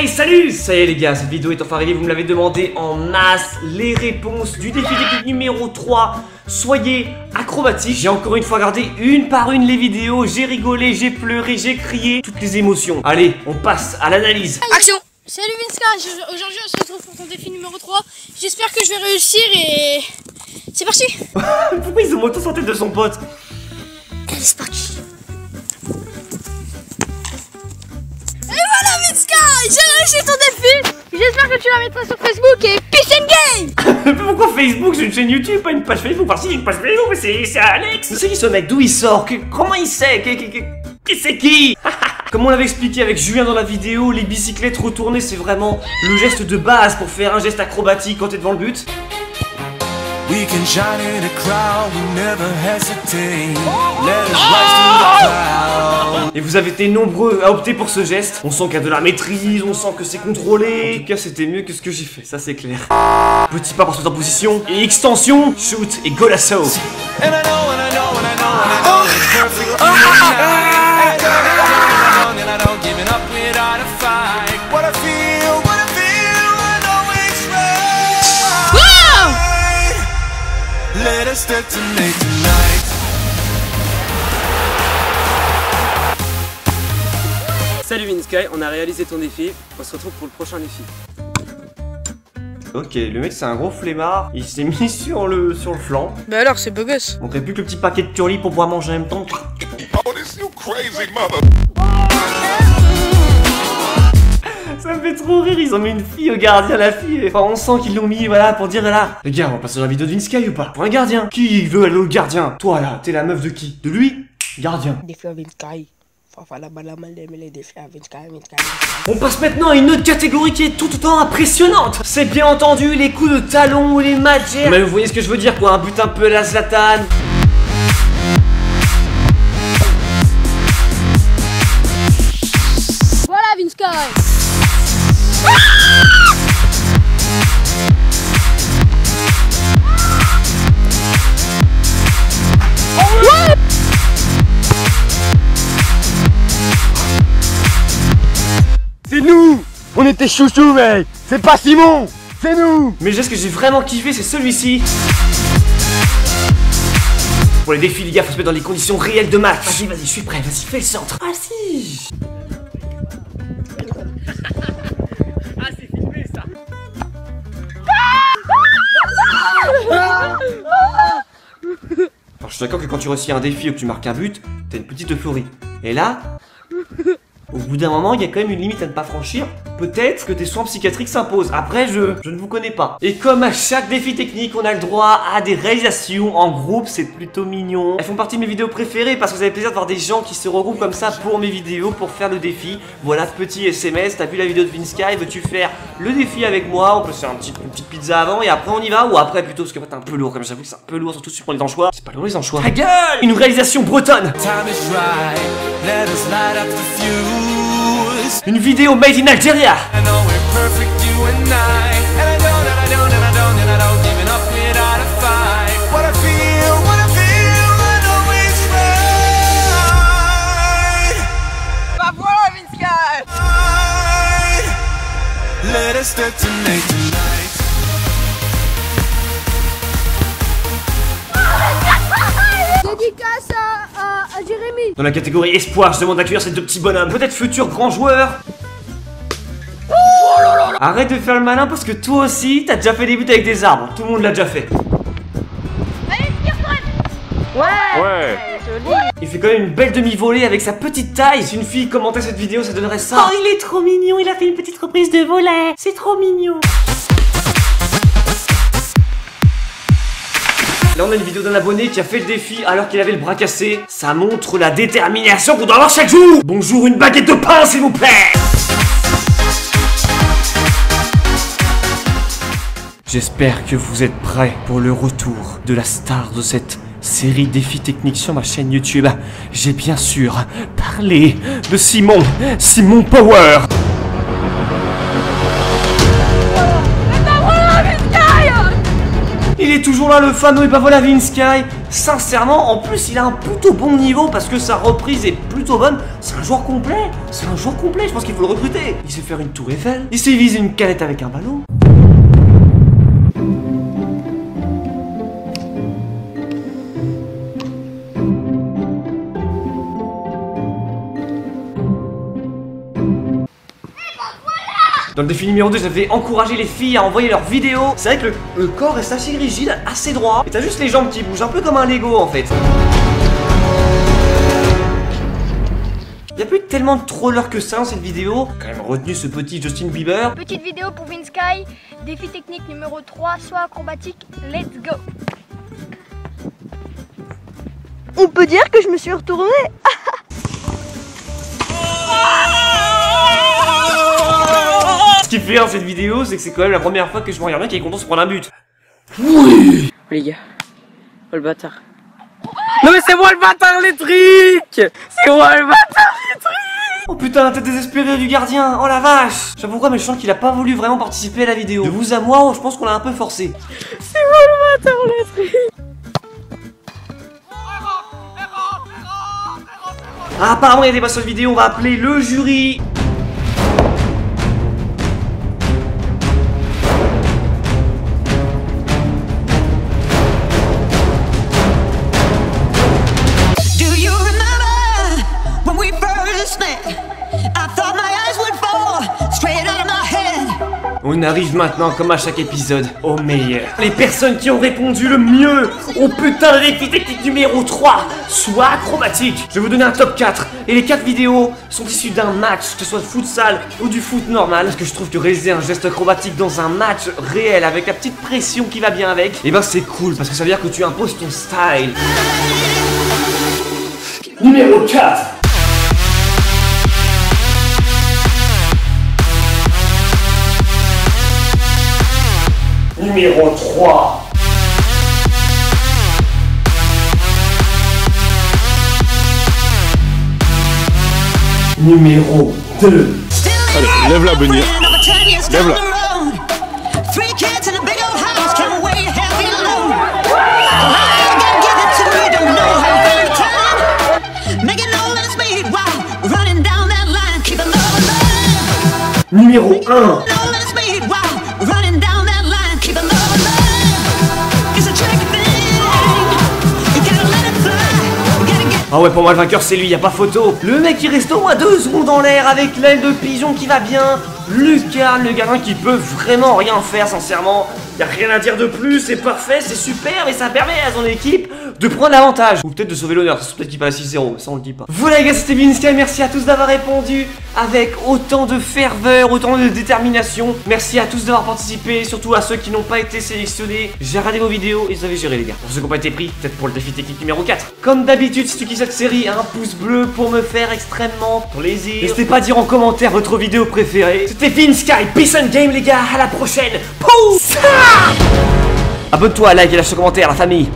Hey, salut! Ça y est les gars, cette vidéo est enfin arrivée, vous me l'avez demandé en masse. Les réponses du défi technique numéro 3. Soyez acrobatiques. J'ai encore une fois regardé une par une les vidéos. J'ai rigolé, j'ai pleuré, j'ai crié. Toutes les émotions. Allez, on passe à l'analyse. Action! Salut Vinska, aujourd'hui on se retrouve pour ton défi numéro 3. J'espère que je vais réussir et... C'est parti! Pourquoi ils ont tous en tête de son pote? Allez, c'est parti! Et voilà Vinska! J'ai réussi ton défi! J'espère que tu la mettras sur Facebook et Peace and Game! Pourquoi Facebook? J'ai une chaîne YouTube, pas une page Facebook. Enfin si, une page Facebook, mais c'est Alex. C'est qui ce mec? D'où il sort? Comment il sait? Qui c'est qui? Comme on l'avait expliqué avec Julien dans la vidéo, les bicyclettes retournées c'est vraiment le geste de base pour faire un geste acrobatique quand t'es devant le but. We can shine in a crowd, we never hesitate. Let us rise to the crowd. Et vous avez été nombreux à opter pour ce geste. On sent qu'il y a de la maîtrise, on sent que c'est contrôlé. En tout cas c'était mieux que ce que j'ai fait, ça c'est clair. Petit pas pour se mettre en position. Et extension, shoot et golasso. And I know, and I know, and I know, and I know it's perfect tonight. And I don't giving up without a fight. What I feel, I know it's right. Let us detonate tonight. Salut Vinsky, on a réalisé ton défi, on se retrouve pour le prochain défi. Ok, le mec c'est un gros flemmard, il s'est mis sur le flanc. Bah alors c'est beau gosse. Manquerait plus que le petit paquet de turlis pour pouvoir manger en même temps. Oh, this you crazy mother. Ça me fait trop rire, ils ont mis une fille au gardien, la fille. Enfin, on sent qu'ils l'ont mis, voilà, pour dire là. Les gars, on va passer dans la vidéo de Vinsky ou pas? Pour un gardien. Qui veut aller au gardien? Toi là, t'es la meuf de qui? De lui? Gardien. Défi à Vinsky. On passe maintenant à une autre catégorie qui est tout autant impressionnante. C'est bien entendu les coups de talon ou les magers. Mais vous voyez ce que je veux dire quoi, un but un peu à la Zlatan. Voilà Vinska! C'est nous! On était chouchou mec! C'est pas Simon! C'est nous! Mais le geste que j'ai vraiment kiffé c'est celui-ci. Pour les défis les gars, faut se mettre dans les conditions réelles de match. Vas-y, vas-y, je suis prêt, vas-y, fais le centre. Ah si. Ah c'est filmé ça! Alors je suis d'accord que quand tu réussis un défi ou que tu marques un but, t'as une petite euphorie. Et là, au bout d'un moment, il y a quand même une limite à ne pas franchir. Peut-être que tes soins psychiatriques s'imposent. Après, je ne vous connais pas. Et comme à chaque défi technique, on a le droit à des réalisations en groupe. C'est plutôt mignon. Elles font partie de mes vidéos préférées parce que vous avez plaisir de voir des gens qui se regroupent comme ça pour mes vidéos, pour faire le défi. Voilà, petit SMS. T'as vu la vidéo de Vinsky? Veux-tu faire le défi avec moi? On peut se faire une petite pizza avant et après on y va. Ou après plutôt, parce que t'es un peu lourd. Comme j'avoue que c'est un peu lourd, surtout si tu prends les anchois. C'est pas lourd les anchois. Ta gueule! Une réalisation bretonne. Time is right. Let us light up the fuse. Une vidéo made in Algeria. I know we're perfect, you and I. And I don't, and I don't, and I don't, and I don't giving up without a fight. What I feel, I know it's right. Bah voilà Vinsky! Let us detonate tonight. Dédicace à Jérémy! Dans la catégorie espoir, je demande d'accueillir ces deux petits bonhommes, peut-être futurs grands joueurs. Arrête de faire le malin parce que toi aussi, t'as déjà fait des buts avec des arbres. Tout le monde l'a déjà fait. Allez, tire-toi! Ouais! Il fait quand même une belle demi-volée avec sa petite taille. Si une fille commentait cette vidéo, ça donnerait ça. Oh, il est trop mignon, il a fait une petite reprise de volet. C'est trop mignon. Là on a une vidéo d'un abonné qui a fait le défi alors qu'il avait le bras cassé. Ça montre la détermination qu'on doit avoir chaque jour. Bonjour, une baguette de pain s'il vous plaît. J'espère que vous êtes prêts pour le retour de la star de cette série défis techniques sur ma chaîne YouTube. J'ai bien sûr parlé de Simon Power. Il est toujours toujours là, le fameux et bah voilà Vinsky. Sincèrement, en plus il a un plutôt bon niveau parce que sa reprise est plutôt bonne. C'est un joueur complet, je pense qu'il faut le recruter. Il sait faire une tour Eiffel, il sait viser une canette avec un ballon. Dans le défi numéro 2, j'avais encouragé les filles à envoyer leurs vidéos. C'est vrai que le corps reste assez rigide, assez droit. Et t'as juste les jambes qui bougent, un peu comme un Lego en fait. Il n'y a plus tellement de trollers que ça dans cette vidéo. J'ai quand même retenu ce petit Justin Bieber. Petite vidéo pour Vinsky, défi technique numéro 3, soit acrobatique, let's go. On peut dire que je me suis retournée. Ce qui fait rire dans cette vidéo, c'est que c'est quand même la première fois que je me regarde bien qui est content de se prendre un but. Oui. Les gars. Oh le bâtard. Non mais c'est moi le bâtard les trucs. C'est moi le bâtard les trucs. Oh putain, la tête désespérée du gardien. Oh la vache. Je sais pas pourquoi, mais je sens qu'il a pas voulu vraiment participer à la vidéo. De vous à moi, je pense qu'on l'a un peu forcé. C'est moi le bâtard les trucs. Ah, apparemment il y a des passages vidéo, on va appeler le jury. On arrive maintenant, comme à chaque épisode, au meilleur. Les personnes qui ont répondu le mieux au putain de défi technique numéro 3, soit acrobatique. Je vais vous donner un top 4. Et les 4 vidéos sont issues d'un match, que ce soit de futsal ou du foot normal. Parce que je trouve que réaliser un geste acrobatique dans un match réel, avec la petite pression qui va bien avec, et ben c'est cool, parce que ça veut dire que tu imposes ton style. Numéro 4. Numéro 3. Numéro 2. Allez, lève la Benir. Lève-la. Numéro 1. Ah ouais, pour moi le vainqueur c'est lui, y a pas photo. Le mec qui reste au moins 2 secondes en l'air avec l'aile de pigeon qui va bien. Lucas, le gardien qui peut vraiment rien faire sincèrement. Y a rien à dire de plus, c'est parfait, c'est super, mais ça permet à son équipe de prendre l'avantage. Ou peut-être de sauver l'honneur, c'est peut-être qu'il passe à 6-0, ça on le dit pas. Voilà les gars, c'était Vinsky, merci à tous d'avoir répondu avec autant de ferveur, autant de détermination. Merci à tous d'avoir participé, surtout à ceux qui n'ont pas été sélectionnés. J'ai regardé vos vidéos et vous avez géré les gars. Pour ceux qui n'ont pas été pris, peut-être pour le défi technique numéro 4. Comme d'habitude, si tu kiffes cette série, un pouce bleu pour me faire extrêmement plaisir. N'hésitez pas à dire en commentaire votre vidéo préférée. C'était Vinsky, peace and game les gars, à la prochaine. Pouce. Abonne-toi, like et lâche un commentaire, la famille.